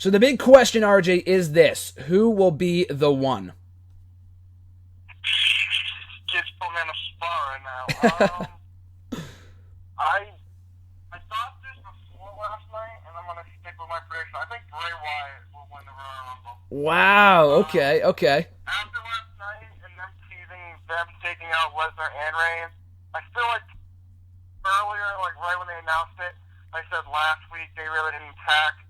So the big question, RJ, is this. Who will be the one? Just put me in a spot right now. I thought this before last night, and I'm gonna stick with my prediction. I think Bray Wyatt will win the Royal Rumble. Wow, okay. After last night and them teasing them taking out Lesnar and Reigns, I feel like earlier, like right when they announced it, I said last week they really didn't attack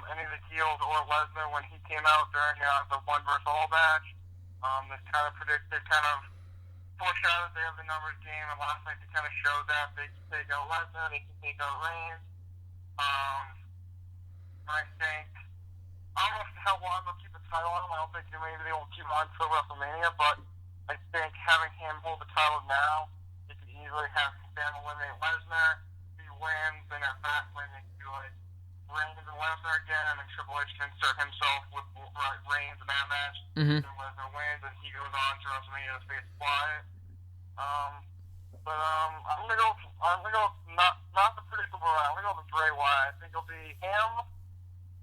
any of the heels or Lesnar when he came out during the one versus all match. They kind of foreshadowed they have the numbers game, and last night they kind of showed that they can take out Lesnar, they can take out Reigns. I think I don't know how long they'll keep the title on him. I don't think maybe they won't keep him on until WrestleMania, but I think having him hold the title now, they could easily have Sam eliminate Lesnar. If he wins, then at Fastlane they could do like Reigns and Lesnar again, and then Triple H can insert himself with Reigns in that match. Mm-hmm. And Lesnar wins, and he goes on to WrestleMania to face Wyatt. I'm gonna go not the predictable route. I'm gonna go with Bray Wyatt. I think it'll be him,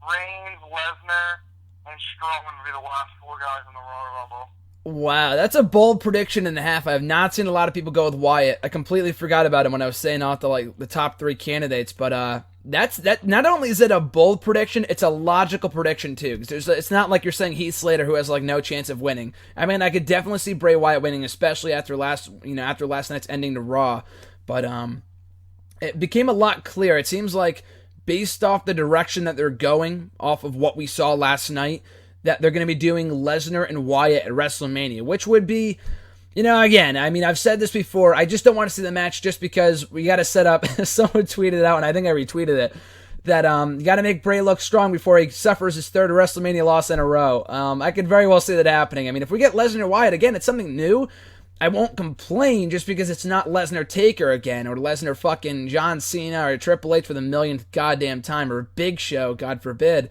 Reigns, Lesnar, and Strowman will be the last four guys in the Royal Rumble. Wow, that's a bold prediction and a half. I have not seen a lot of people go with Wyatt. I completely forgot about him when I was saying off the top three candidates, but that. Not only is it a bold prediction, it's a logical prediction too. Because it's not like you're saying Heath Slater, who has like no chance of winning. I mean, I could definitely see Bray Wyatt winning, especially after last night's ending to Raw. But it became a lot clearer. It seems like based off the direction that they're going, off of what we saw last night, that they're going to be doing Lesnar and Wyatt at WrestleMania, which would be, again, I mean, I've said this before, I just don't want to see the match just because we got to set up, someone tweeted it out, and I think I retweeted it, that you got to make Bray look strong before he suffers his third WrestleMania loss in a row. I could very well see that happening. I mean, if we get Lesnar and Wyatt, again, it's something new. I won't complain just because it's not Lesnar Taker again, or Lesnar fucking John Cena, or Triple H for the millionth goddamn time, or Big Show, God forbid.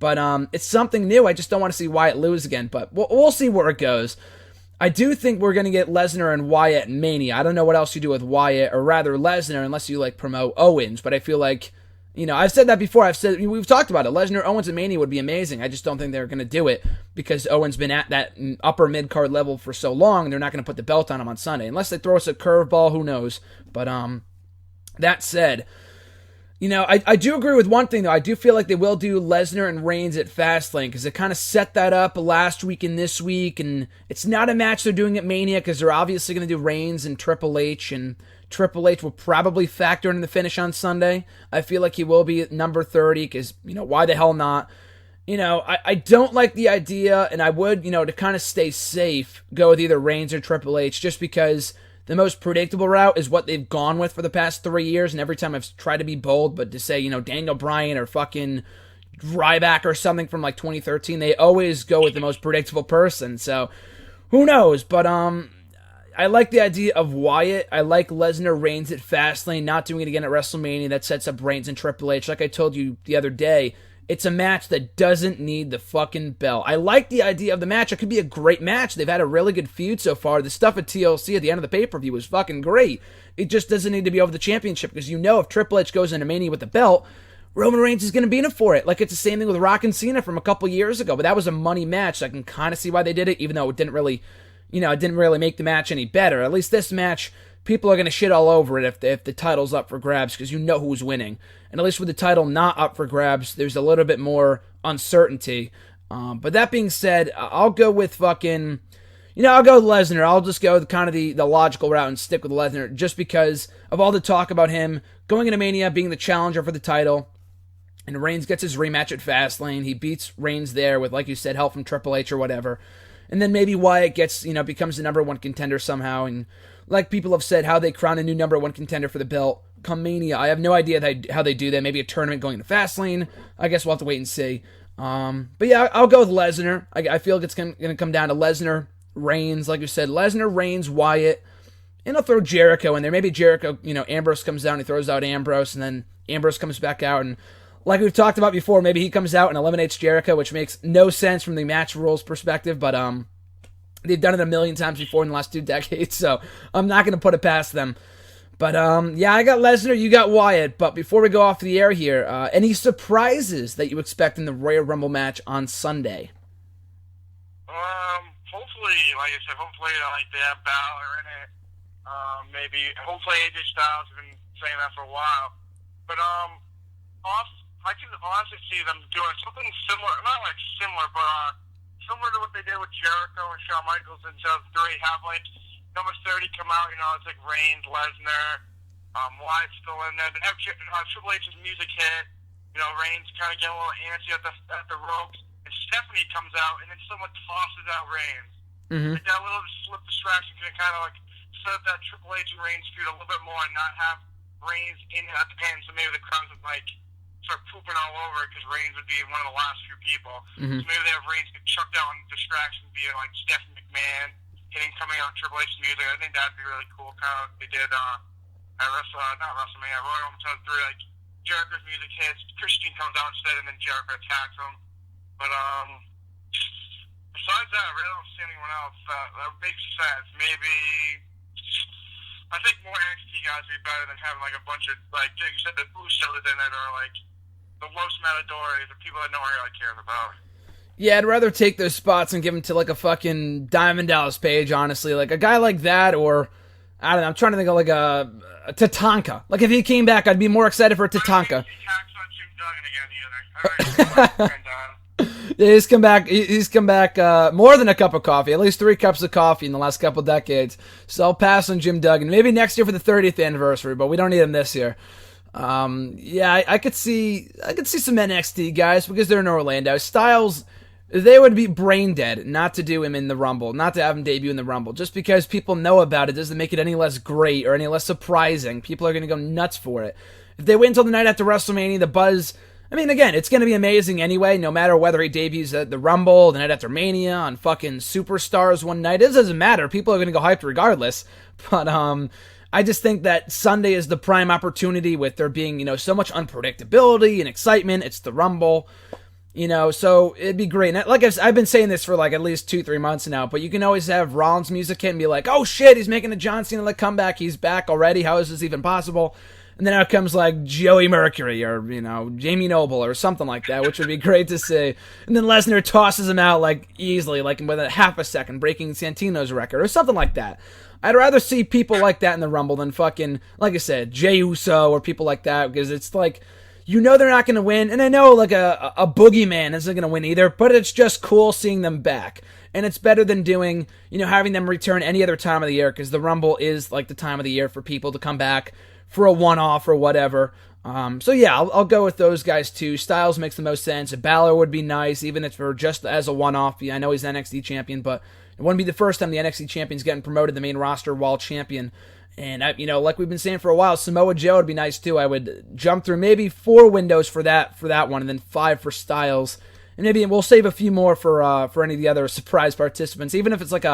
But it's something new. I just don't want to see Wyatt lose again. But we'll see where it goes. I do think we're going to get Lesnar and Wyatt Mania. I don't know what else you do with Wyatt, or rather Lesnar, unless you promote Owens. But I feel like, I've said that before. We've talked about it. Lesnar, Owens, and Mania would be amazing. I just don't think they're going to do it because Owens been at that upper mid-card level for so long. They're not going to put the belt on him on Sunday. Unless they throw us a curveball, who knows. But that said, I do agree with one thing, though. I do feel like they will do Lesnar and Reigns at Fastlane because they kind of set that up last week and this week, and it's not a match they're doing at Mania because they're obviously going to do Reigns and Triple H, and Triple H will probably factor in the finish on Sunday. I feel like he will be at number 30 because, why the hell not? I don't like the idea, and I would, to kind of stay safe, go with either Reigns or Triple H just because the most predictable route is what they've gone with for the past 3 years, and every time I've tried to be bold, but to say, Daniel Bryan or fucking Ryback or something from 2013, they always go with the most predictable person, so who knows, but I like the idea of Wyatt. I like Lesnar Reigns at Fastlane, not doing it again at WrestleMania. That sets up Reigns and Triple H. Like I told you the other day, it's a match that doesn't need the fucking belt. I like the idea of the match. It could be a great match. They've had a really good feud so far. The stuff at TLC at the end of the pay-per-view was fucking great. It just doesn't need to be over the championship because if Triple H goes into Mania with the belt, Roman Reigns is going to be in it for it. Like it's the same thing with Rock and Cena from a couple years ago, but that was a money match. So I can kind of see why they did it, even though it didn't really make the match any better. At least this match, people are going to shit all over it if the title's up for grabs because who's winning. And at least with the title not up for grabs, there's a little bit more uncertainty. But that being said, I'll go with fucking... I'll go with Lesnar. I'll just go with kind of the logical route and stick with Lesnar just because of all the talk about him going into Mania, being the challenger for the title. And Reigns gets his rematch at Fastlane. He beats Reigns there with, like you said, help from Triple H or whatever. And then maybe Wyatt becomes the number one contender somehow. And like people have said, how they crown a new number one contender for the belt come Mania. I have no idea how they do that. Maybe a tournament going to Fastlane. I guess we'll have to wait and see. But yeah, I'll go with Lesnar. I feel like it's going to come down to Lesnar, Reigns. Like you said, Lesnar, Reigns, Wyatt. And I'll throw Jericho in there. Maybe Jericho, Ambrose comes down, he throws out Ambrose, and then Ambrose comes back out. And like we've talked about before, maybe he comes out and eliminates Jericho, which makes no sense from the match rules perspective, but they've done it a million times before in the last 2 decades, so I'm not going to put it past them. But yeah, I got Lesnar, you got Wyatt. But before we go off the air here, any surprises that you expect in the Royal Rumble match on Sunday? Hopefully, like I said, hopefully like they have Balor in it. Maybe hopefully AJ Styles has been saying that for a while. But I can honestly see them doing something similar, not like similar, but similar to what they did with Jericho and Shawn Michaels in 2003. Have like number 30 come out, it's like Reigns, Lesnar, Wyatt still in there. Then have Triple H's music hit. Reigns kind of getting a little antsy at the ropes. And Stephanie comes out, and then someone tosses out Reigns. Mm-hmm. Like that little slip distraction can kind of like set up that Triple H and Reigns feud a little bit more and not have Reigns in at the end, so maybe the crowd would like start pooping all over because Reigns would be one of the last few people. Mm-hmm. So maybe they have Reigns get chucked out on distraction via like Stephanie McMahon coming out Triple H's music. I think that'd be really cool. Kind of like they did at not WrestleMania, Royal Rumble 2003. Like Jericho's music hits, Christian comes out instead, and then Jericho attacks him. But besides that, I really don't see anyone else that makes sense. Maybe I think more NXT guys would be better than having like a bunch of like you said the Usos in it or like the Los Matadores or people that no one really cares about. Yeah, I'd rather take those spots and give them to like a fucking Diamond Dallas Page, honestly. Like a guy like that, or I don't know, I'm trying to think of like a Tatanka. Like if he came back, I'd be more excited for Tatanka. Yeah, he's come back. He's come back more than a cup of coffee. At least 3 cups of coffee in the last couple decades. So I'll pass on Jim Duggan. Maybe next year for the 30th anniversary, but we don't need him this year. Yeah, I could see some NXT guys because they're in Orlando. Styles, they would be brain dead not to do him in the Rumble, not to have him debut in the Rumble. Just because people know about it doesn't make it any less great or any less surprising. People are going to go nuts for it. If they wait until the night after WrestleMania, the buzz. I mean, again, it's going to be amazing anyway, no matter whether he debuts at the Rumble, the night after Mania, on fucking Superstars one night. It doesn't matter. People are going to go hyped regardless. But I just think that Sunday is the prime opportunity with there being, so much unpredictability and excitement. It's the Rumble, so it'd be great. And like I've been saying this for like at least 2-3 months now, but you can always have Rollins music hit and be like, oh shit, he's making a John Cena comeback. He's back already. How is this even possible? And then out comes like Joey Mercury or, Jamie Noble or something like that, which would be great to see. And then Lesnar tosses him out like easily, like within half a second, breaking Santino's record or something like that. I'd rather see people like that in the Rumble than fucking, like I said, Jey Uso or people like that, because it's like, they're not going to win. And I know like a boogeyman isn't going to win either, but it's just cool seeing them back. And it's better than doing, having them return any other time of the year, because the Rumble is like the time of the year for people to come back for a one-off or whatever. So yeah, I'll go with those guys too. Styles makes the most sense. Balor would be nice, even if for just as a one-off. Yeah, I know he's an NXT champion, but it wouldn't be the first time the NXT champion's getting promoted to the main roster while champion. And like we've been saying for a while, Samoa Joe would be nice too. I would jump through maybe 4 windows for that one, and then 5 for Styles, and maybe we'll save a few more for any of the other surprise participants, even if it's like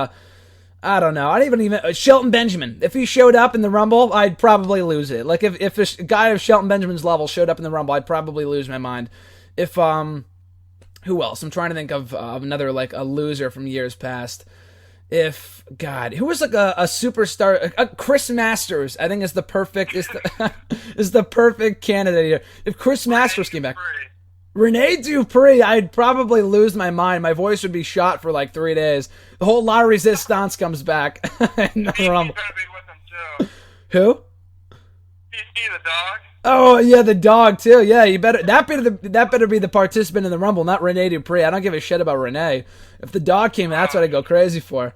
I don't know. I don't even Shelton Benjamin. If he showed up in the Rumble, I'd probably lose it. Like if a guy of Shelton Benjamin's level showed up in the Rumble, I'd probably lose my mind. If who else? I'm trying to think of another like a loser from years past. If who was like a superstar? Chris Masters, I think is the perfect is the perfect candidate here. If Chris Masters came back. Rene Dupree, I'd probably lose my mind. My voice would be shot for like 3 days. The whole La Resistance comes back in the Rumble. Who? The dog. Oh yeah, the dog too. Yeah, you better that better be the participant in the Rumble, not Rene Dupree. I don't give a shit about Rene. If the dog came, that's what I'd go crazy for.